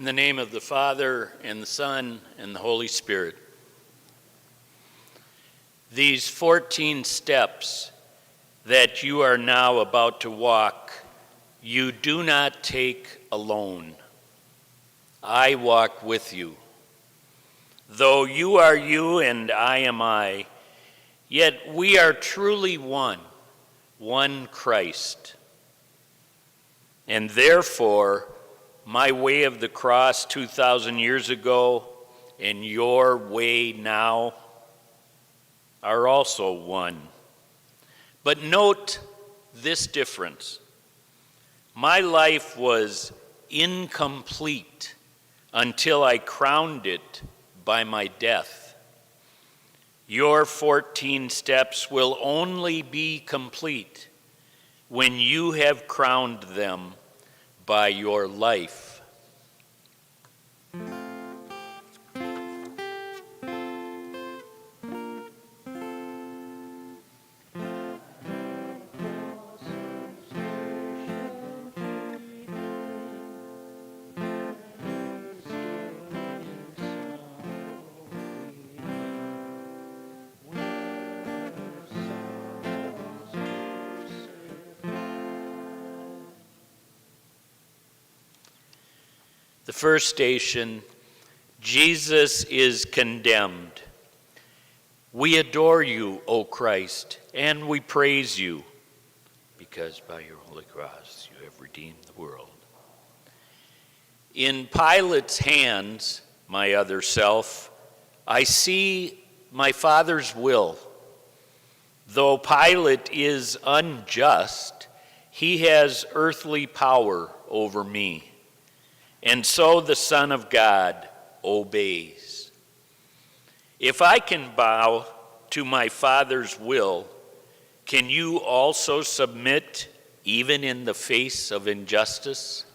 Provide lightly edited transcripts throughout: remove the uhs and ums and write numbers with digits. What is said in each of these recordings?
In the name of the Father, and the Son, and the Holy Spirit. These 14 steps that you are now about to walk, you do not take alone. I walk with you. Though you are you and I am I, yet we are truly one Christ. And therefore, my way of the cross 2,000 years ago and your way now are also one. But note this difference. My life was incomplete until I crowned it by my death. Your 14 steps will only be complete when you have crowned them by your life. The first station, Jesus is condemned. We adore you, O Christ, and we praise you, because by your holy cross you have redeemed the world. In Pilate's hands, my other self, I see my Father's will. Though Pilate is unjust, he has earthly power over me. And so the Son of God obeys. If I can bow to my Father's will, can you also submit even in the face of injustice?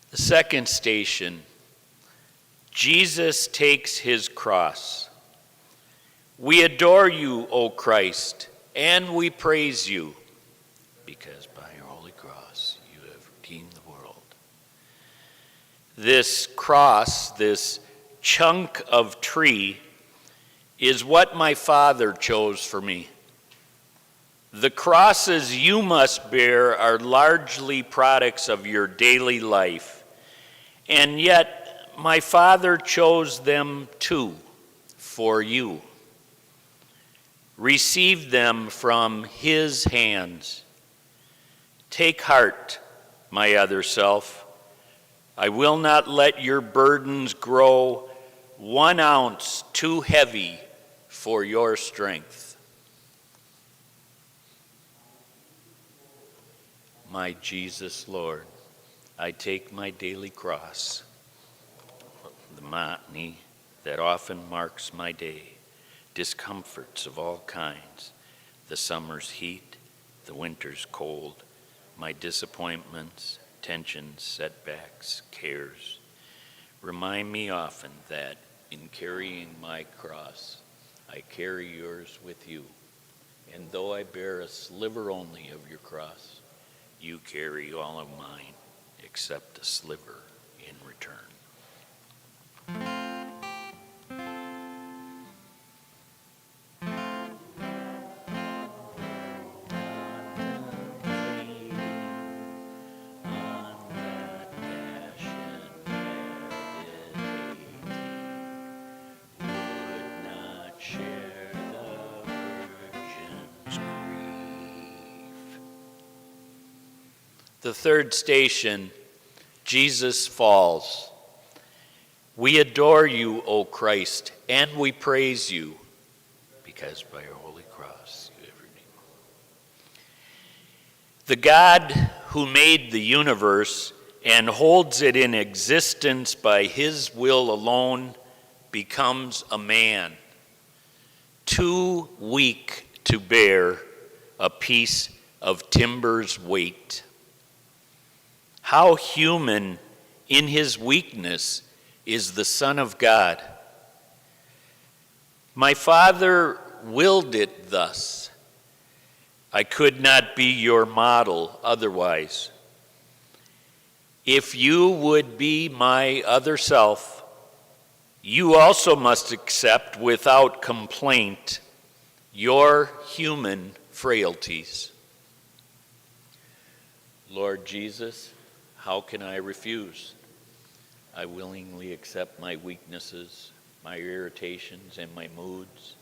The second station, Jesus takes his cross. We adore you, O Christ, and we praise you, because by your holy cross you have redeemed the world. This cross, this chunk of tree, is what my Father chose for me. The crosses you must bear are largely products of your daily life. And yet, my Father chose them too, for you. Receive them from his hands. Take heart, my other self. I will not let your burdens grow 1 ounce too heavy for your strength. My Jesus, Lord, I take my daily cross, the monotony that often marks my day, discomforts of all kinds, the summer's heat, the winter's cold, my disappointments, tensions, setbacks, cares. Remind me often that in carrying my cross, I carry yours with you. And though I bear a sliver only of your cross, you carry all of mine, except a sliver in return. The third station, Jesus falls. We adore you, O Christ, and we praise you, because by your holy cross you have redeemed. The God who made the universe and holds it in existence by his will alone, becomes a man, too weak to bear a piece of timber's weight. How human in his weakness is the Son of God. My Father willed it thus. I could not be your model otherwise. If you would be my other self, you also must accept without complaint your human frailties. Lord Jesus, how can I refuse? I willingly accept my weaknesses, my irritations and my moods,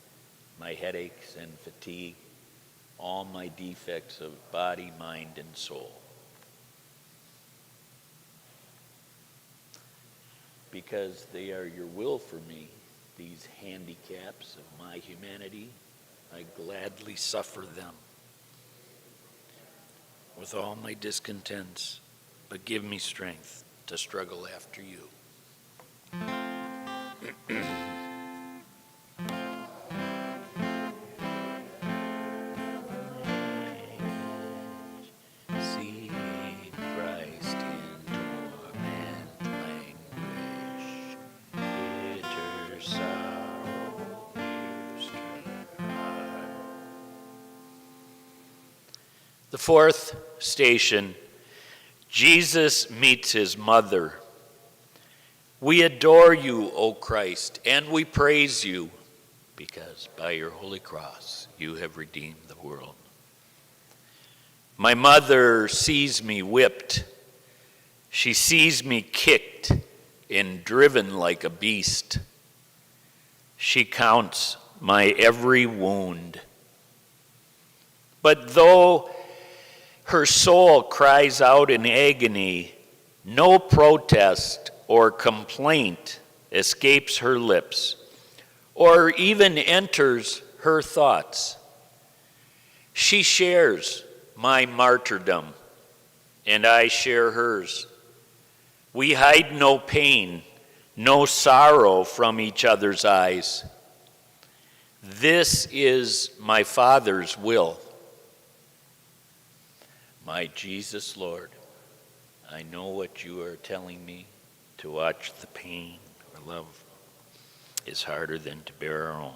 my headaches and fatigue, all my defects of body, mind, and soul. Because they are your will for me, these handicaps of my humanity, I gladly suffer them with all my discontents, but give me strength to struggle after you. See Christ in torment, languish, bitter sorrow, pierced her heart. The fourth station, Jesus meets his mother. We adore you, O Christ, and we praise you, because by your holy cross you have redeemed the world. My mother sees me whipped. She sees me kicked and driven like a beast. She counts my every wound. But though her soul cries out in agony, no protest or complaint escapes her lips, or even enters her thoughts. She shares my martyrdom, and I share hers. We hide no pain, no sorrow from each other's eyes. This is my Father's will. My Jesus, Lord, I know what you are telling me. To watch the pain or love is harder than to bear our own.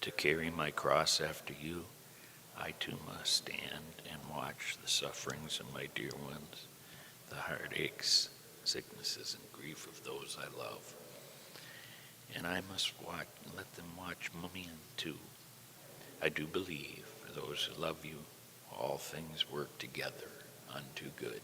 To carry my cross after you, I too must stand and watch the sufferings of my dear ones, the heartaches, sicknesses, and grief of those I love. And I must let them watch mine too. I do believe for those who love you, all things work together unto good.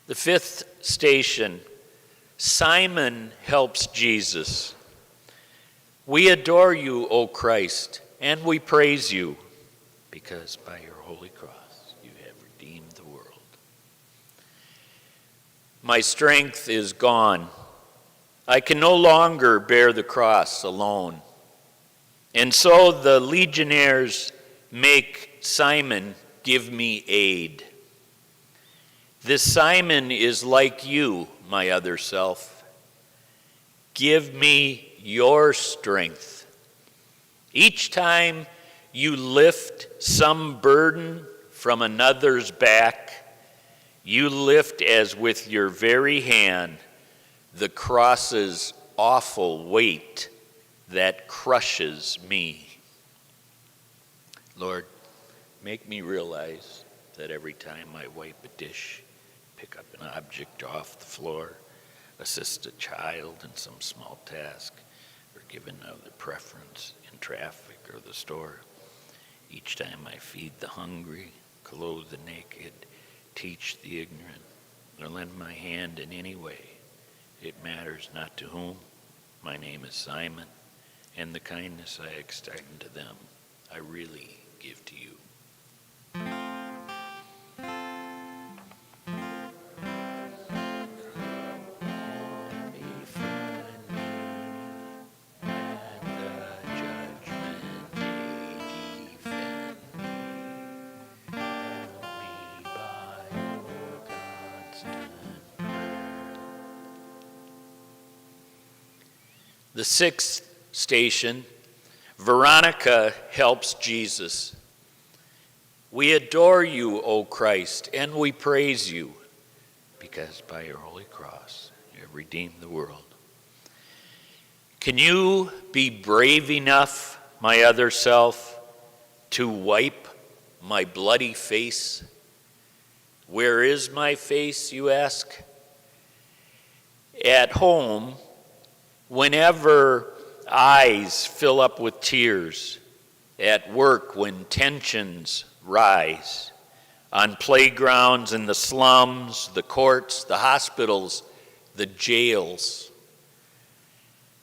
The fifth station, Simon helps Jesus. We adore you, O Christ, and we praise you, because by your holy cross you have redeemed the world. My strength is gone. I can no longer bear the cross alone. And so the legionnaires make Simon give me aid. This Simon is like you, my other self. Give me your strength. Each time you lift some burden from another's back, you lift as with your very hand the cross's awful weight that crushes me. Lord, make me realize that every time I wipe a dish, pick up an object off the floor, assist a child in some small task, or give another preference in traffic or the store. Each time I feed the hungry, clothe the naked, teach the ignorant, or lend my hand in any way, it matters not to whom, My name is Simon, and the kindness I extend to them, I really give to you. The sixth station, Veronica helps Jesus. We adore you, O Christ, and we praise you, because by your holy cross you have redeemed the world. Can you be brave enough, my other self, to wipe my bloody face? Where is my face, you ask? At home, whenever eyes fill up with tears, at work when tensions rise, on playgrounds in the slums, the courts, the hospitals, the jails,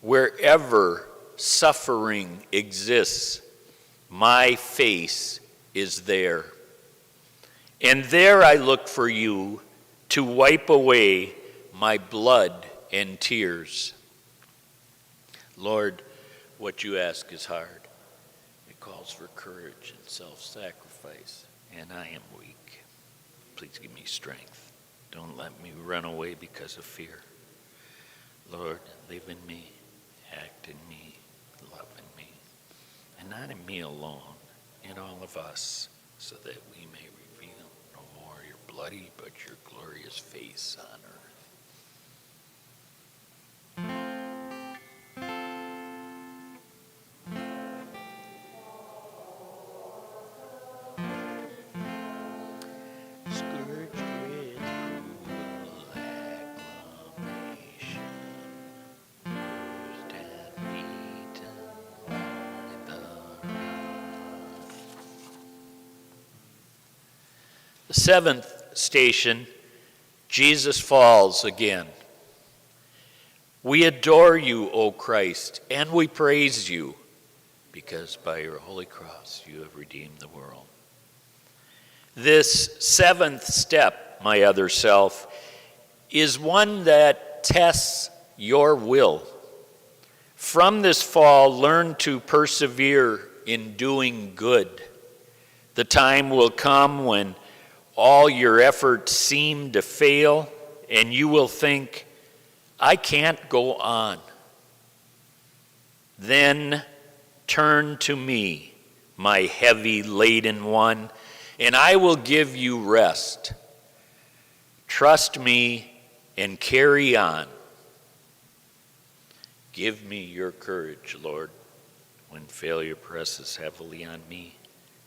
wherever suffering exists, my face is there. And there I look for you to wipe away my blood and tears. Lord, what you ask is hard. It calls for courage and self-sacrifice, and I am weak. Please give me strength. Don't let me run away because of fear. Lord, live in me, act in me, love in me, and not in me alone, in all of us, so that we may reveal no more your bloody but your glorious face on earth. The seventh station, Jesus falls again. We adore you, O Christ, and we praise you, because by your holy cross you have redeemed the world. This seventh step, my other self, is one that tests your will. From this fall, learn to persevere in doing good. The time will come when all your efforts seem to fail, and you will think, I can't go on. Then turn to me, my heavy laden one, and I will give you rest. Trust me and carry on. Give me your courage, Lord, when failure presses heavily on me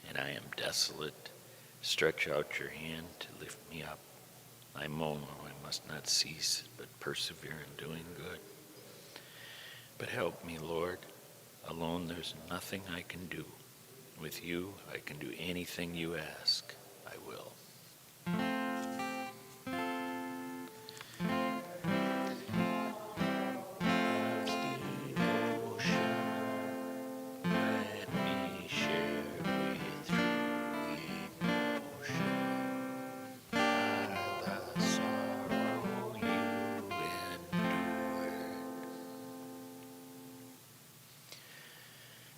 and I am desolate. Stretch out your hand to lift me up. I moan, I must not cease, but persevere in doing good. But help me, Lord. Alone there's nothing I can do. With you, I can do anything you ask. I will.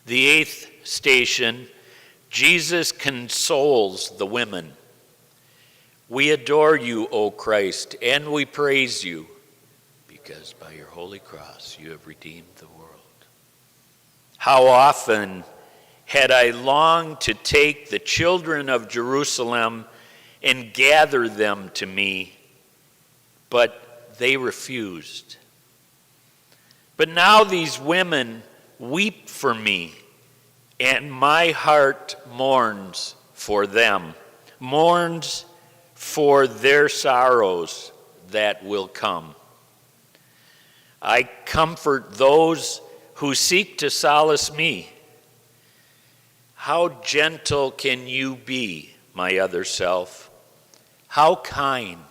The eighth station, Jesus consoles the women. We adore you, O Christ, and we praise you, because by your holy cross you have redeemed the world. How often had I longed to take the children of Jerusalem and gather them to me, but they refused. But now these women weep for me, and my heart mourns for them, mourns for their sorrows that will come. I comfort those who seek to solace me. How gentle can you be, my other self? How kind.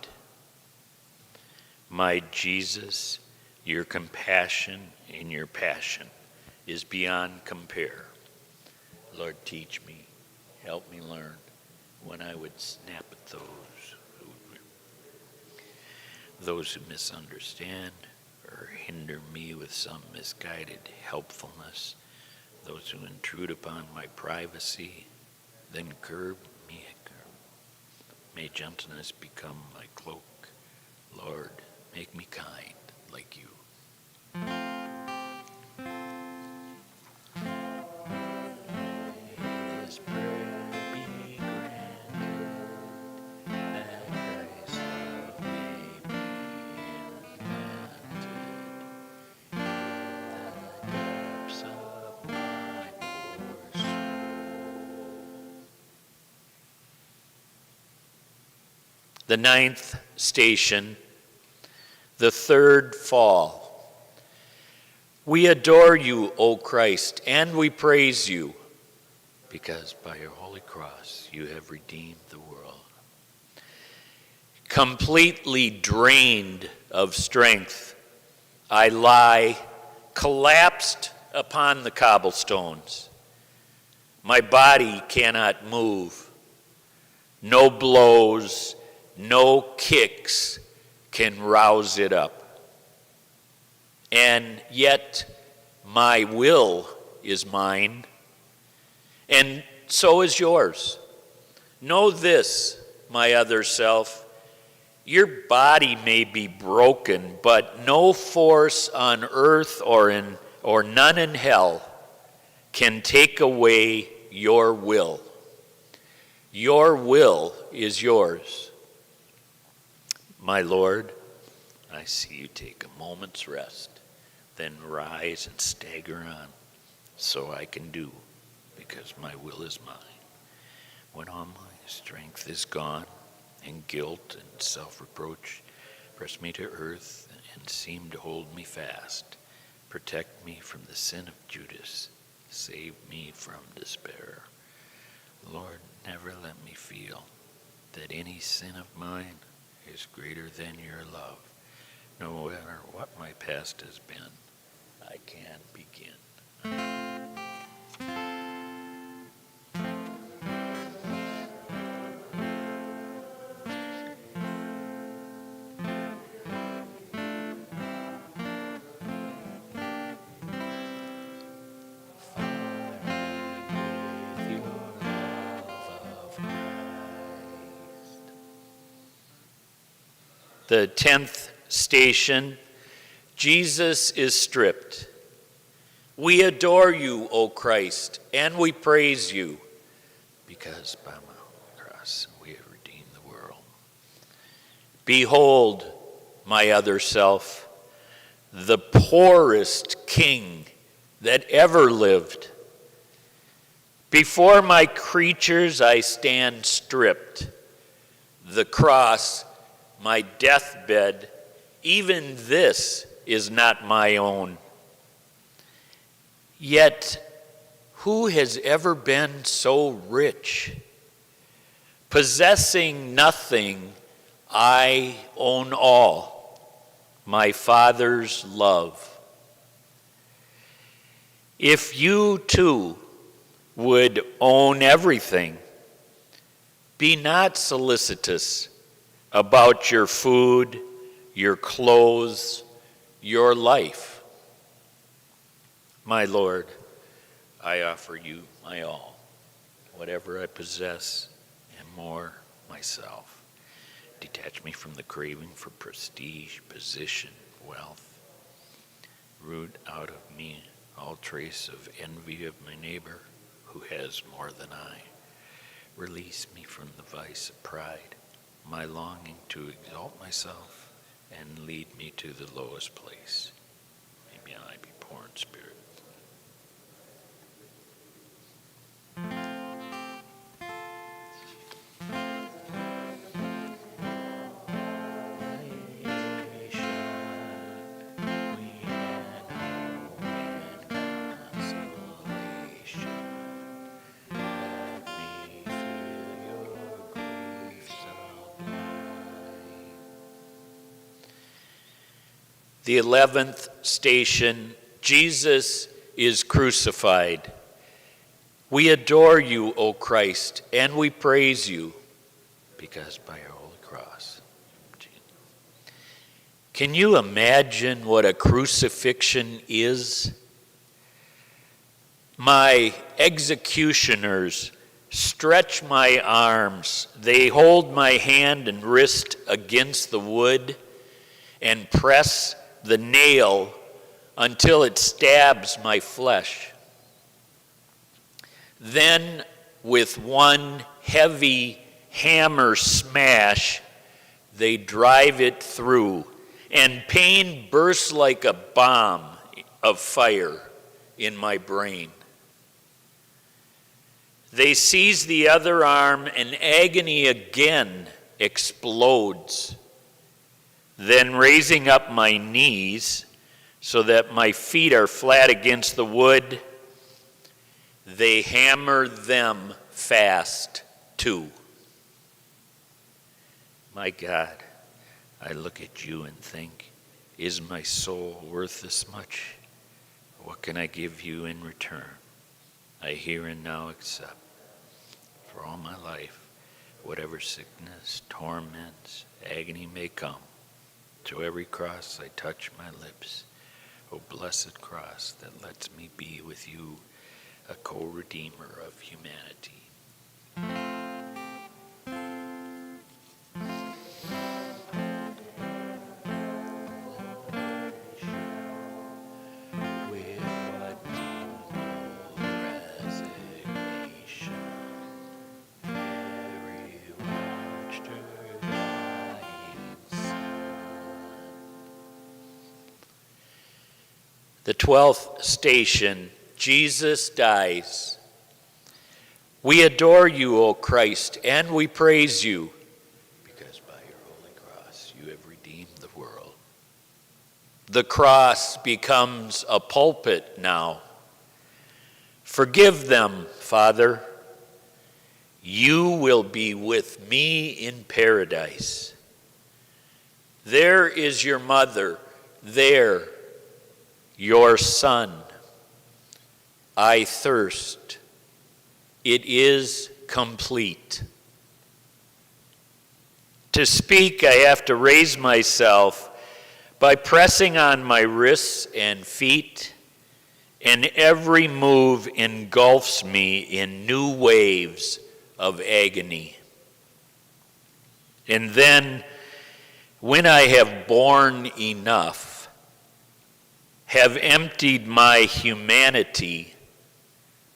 My Jesus, your compassion in your passion is beyond compare. Lord, teach me, help me learn when I would snap at those who misunderstand or hinder me with some misguided helpfulness, those who intrude upon my privacy, then curb me. May gentleness become my cloak. Lord, make me kind like you. This prayer be granted, that Christ's love may be implanted in the depths of my poor soul. The ninth station, the third fall. We adore you, O Christ, and we praise you, because by your holy cross you have redeemed the world. Completely drained of strength, I lie collapsed upon the cobblestones. My body cannot move. No blows, no kicks can rouse it up. And yet my will is mine, and so is yours. Know this, my other self, your body may be broken, but no force on earth or none in hell can take away your will. Your will is yours. My Lord, I see you take a moment's rest, then rise and stagger on, so I can do, because my will is mine. When all my strength is gone, and guilt and self-reproach press me to earth and seem to hold me fast, protect me from the sin of Judas, save me from despair. Lord, never let me feel that any sin of mine is greater than your love. No matter what my past has been, I can begin. The 10th station, Jesus is stripped. We adore you, O Christ, and we praise you, because by my cross we have redeemed the world. Behold, my other self, the poorest king that ever lived. Before my creatures I stand stripped. The cross, my deathbed, even this is not my own. Yet, who has ever been so rich? Possessing nothing, I own all, my Father's love. If you too would own everything, be not solicitous about your food, your clothes, your life. My Lord, I offer you my all, whatever I possess and more myself. Detach me from the craving for prestige, position, wealth. Root out of me all trace of envy of my neighbor who has more than I. Release me from the vice of pride, my longing to exalt myself, and lead me to the lowest place. Maybe I be poor in spirit. The 11th station, Jesus is crucified. We adore you, O Christ, and we praise you, because by your holy cross. Can you imagine what a crucifixion is? My executioners stretch my arms. They hold my hand and wrist against the wood and press the nail until it stabs my flesh. Then, with one heavy hammer smash, they drive it through, and pain bursts like a bomb of fire in my brain. They seize the other arm, and agony again explodes. Then, raising up my knees so that my feet are flat against the wood, they hammer them fast too. My God, I look at you and think, is my soul worth this much? What can I give you in return? I here and now accept for all my life, whatever sickness, torments, agony may come. To every cross I touch my lips. O blessed cross that lets me be with you, a co-redeemer of humanity. The 12th station, Jesus dies. We adore you, O Christ, and we praise you, because by your holy cross you have redeemed the world. The cross becomes a pulpit now. Forgive them, Father. You will be with me in paradise. There is your mother, there your son. I thirst. It is complete. To speak, I have to raise myself by pressing on my wrists and feet, and every move engulfs me in new waves of agony. And then, when I have borne enough, have emptied my humanity,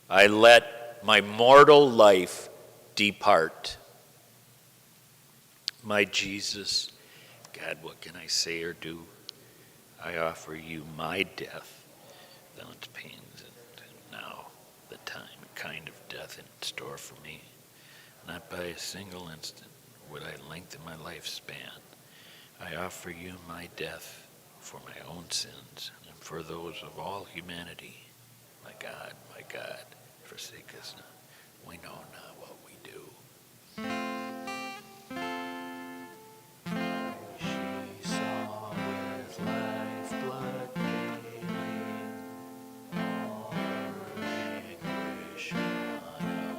I let my mortal life depart. My Jesus, God, what can I say or do? I offer you my death, though its pains and now the time and kind of death in store for me. Not by a single instant would I lengthen my lifespan. I offer you my death for my own sins and for those of all humanity. My God, forsake us not. We know not what we do. She saw with lifeblood failing, all her anguish unavailing,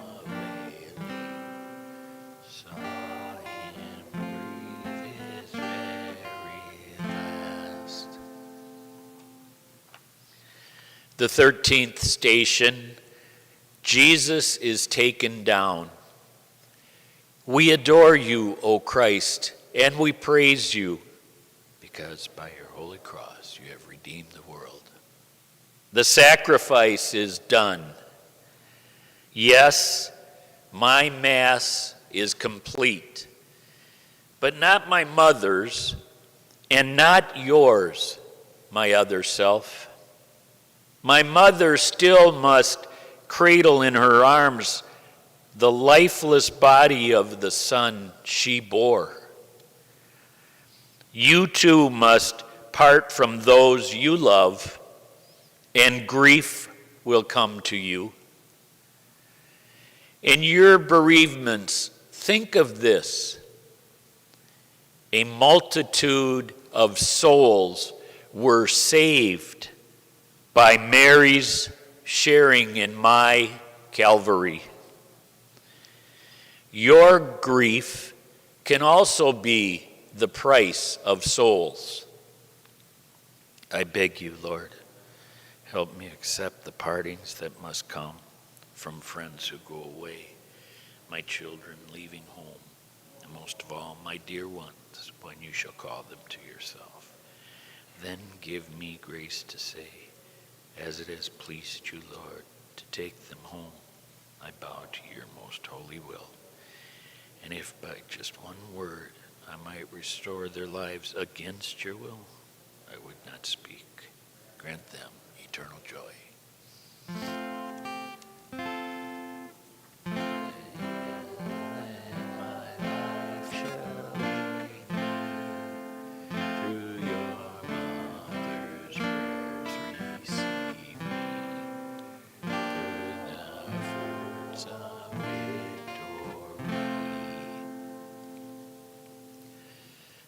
saw him breathe his very last. The 13th station, Jesus is taken down. We adore you, O Christ, and we praise you, because by your holy cross you have redeemed the world. The sacrifice is done. Yes, my Mass is complete, but not my mother's, and not yours, my other self. My mother still must cradle in her arms the lifeless body of the son she bore. You too must part from those you love, and grief will come to you. In your bereavements, think of this. A multitude of souls were saved by Mary's sharing in my Calvary. Your grief can also be the price of souls. I beg you, Lord, help me accept the partings that must come from friends who go away, my children leaving home, and most of all, my dear ones, when you shall call them to yourself. Then give me grace to say, as it has pleased you, Lord, to take them home, I bow to your most holy will. And if by just one word I might restore their lives against your will, I would not speak. Grant them eternal joy.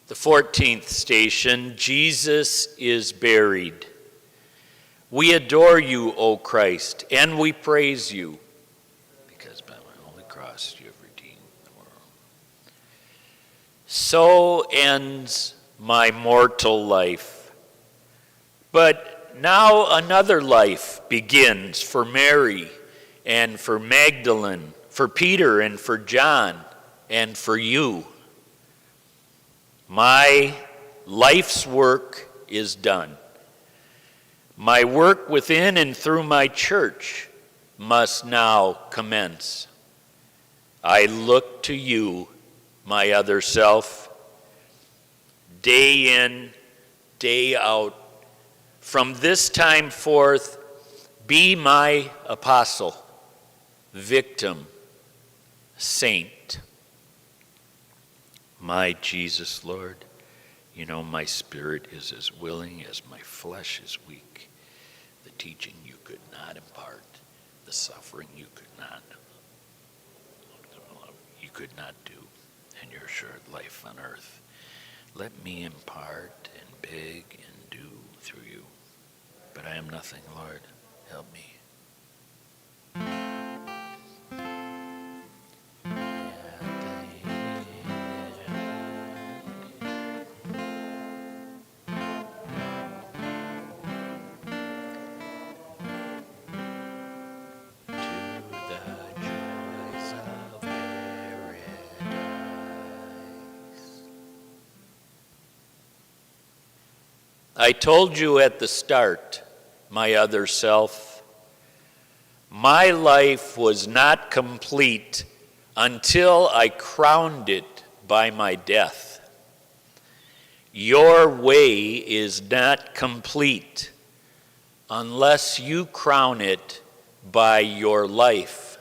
The 14th station, Jesus is buried. We adore you, O Christ, and we praise you, because by my holy cross you have redeemed the world. So ends my mortal life. But now another life begins for Mary and for Magdalene, for Peter and for John, and for you. My life's work is done. My work within and through my church must now commence. I look to you, my other self, day in, day out. From this time forth, be my apostle, victim, saint. My Jesus, Lord, you know my spirit is as willing as my flesh is weak. The teaching you could not impart, the suffering you could not do, and your assured life on earth. Let me impart and beg and do through you. But I am nothing, Lord. Help me. I told you at the start, my other self, my life was not complete until I crowned it by my death. Your way is not complete unless you crown it by your life.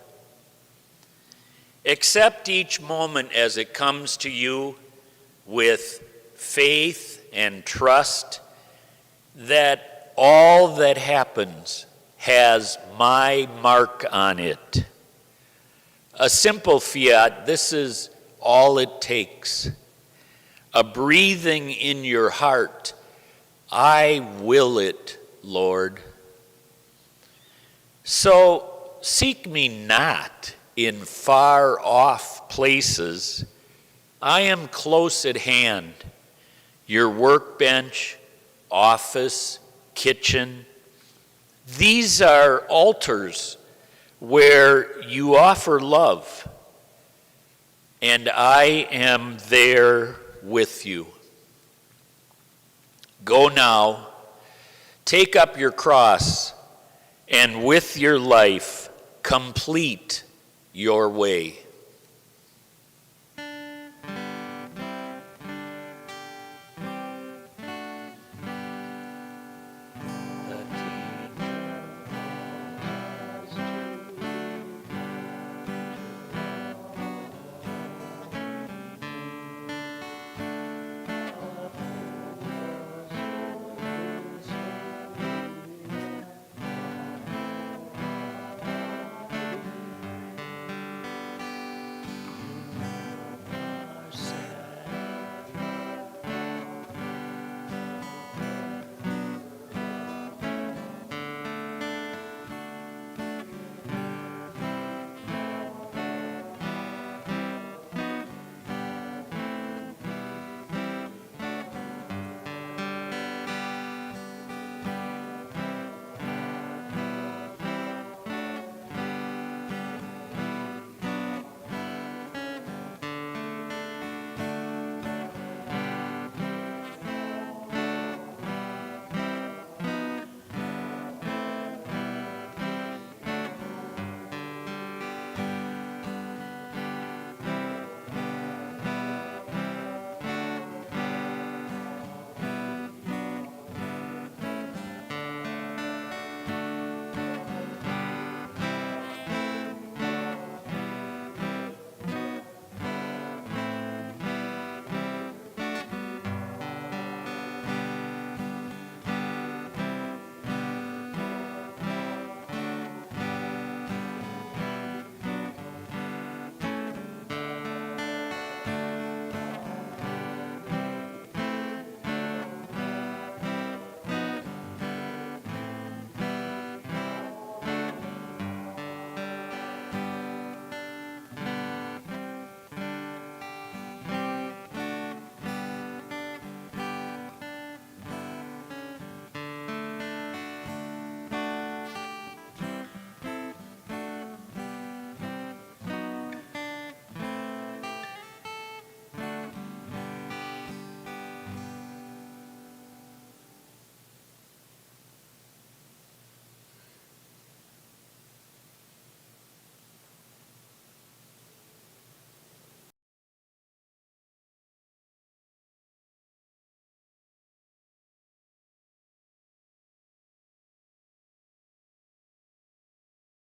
Accept each moment as it comes to you with faith and trust that all that happens has my mark on it. A simple fiat, this is all it takes. A breathing in your heart, I will it, Lord. So seek me not in far off places. I am close at hand, your workbench, office, kitchen. These are altars where you offer love, and I am there with you. Go now, take up your cross, and with your life complete your way.